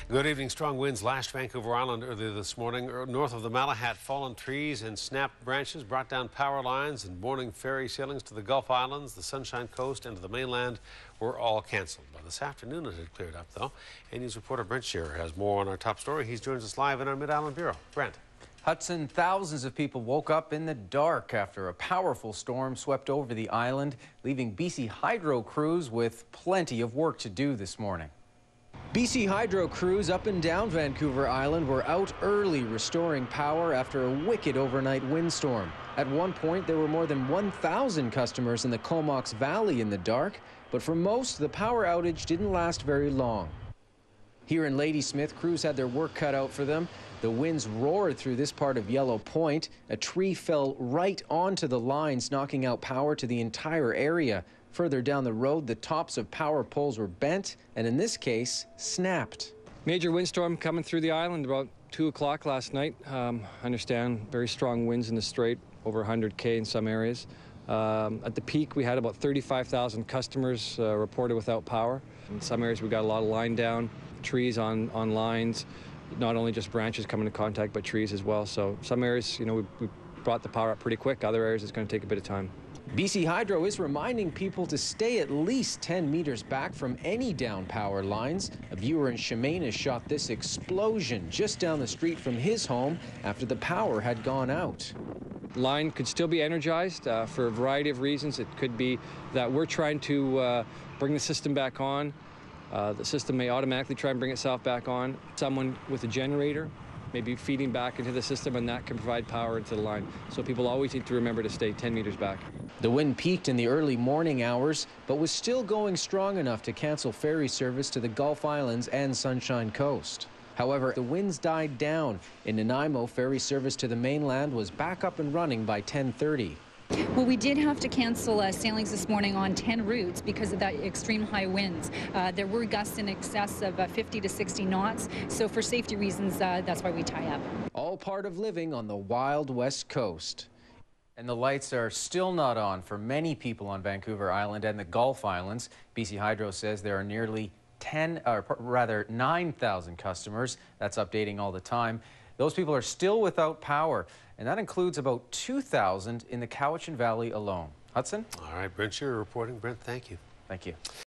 Good evening. Strong winds lashed Vancouver Island earlier this morning. North of the Malahat, fallen trees and snapped branches brought down power lines, and morning ferry sailings to the Gulf Islands, the Sunshine Coast, and to the mainland were all canceled. By this afternoon, it had cleared up, though. A-News reporter Brent Shearer has more on our top story. He joins us live in our Mid-Island Bureau. Brent. Hudson, thousands of people woke up in the dark after a powerful storm swept over the island, leaving BC Hydro crews with plenty of work to do this morning. BC Hydro crews up and down Vancouver Island were out early restoring power after a wicked overnight windstorm. At one point, there were more than 1,000 customers in the Comox Valley in the dark, but for most, the power outage didn't last very long. Here in Ladysmith, crews had their work cut out for them. The winds roared through this part of Yellow Point. A tree fell right onto the lines, knocking out power to the entire area. Further down the road, the tops of power poles were bent, and in this case, snapped. Major windstorm coming through the island about 2 o'clock last night. I understand very strong winds in the strait, over 100 km in some areas. At the peak, we had about 35,000 customers reported without power. In some areas, we got a lot of line down, trees on lines, not only just branches coming into contact, but trees as well. So some areas, we brought the power up pretty quick. Other areas, it's going to take a bit of time. BC Hydro is reminding people to stay at least 10 meters back from any down power lines. A viewer in Chemainus shot this explosion just down the street from his home after the power had gone out. Line could still be energized for a variety of reasons. It could be that we're trying to bring the system back on. The system may automatically try and bring itself back on. Someone with a generator may be feeding back into the system, and that can provide power into the line. So people always need to remember to stay 10 meters back. The wind peaked in the early morning hours, but was still going strong enough to cancel ferry service to the Gulf Islands and Sunshine Coast. However, the winds died down. In Nanaimo, ferry service to the mainland was back up and running by 10:30. Well, we did have to cancel sailings this morning on 10 routes because of that extreme high winds. There were gusts in excess of 50 to 60 knots, so for safety reasons, that's why we tie up. All part of living on the wild west coast. And the lights are still not on for many people on Vancouver Island and the Gulf Islands. BC Hydro says there are nearly 9,000 customers. That's updating all the time. Those people are still without power, and that includes about 2,000 in the Cowichan Valley alone. Hudson? All right, Brent Shearer reporting. Brent, thank you. Thank you.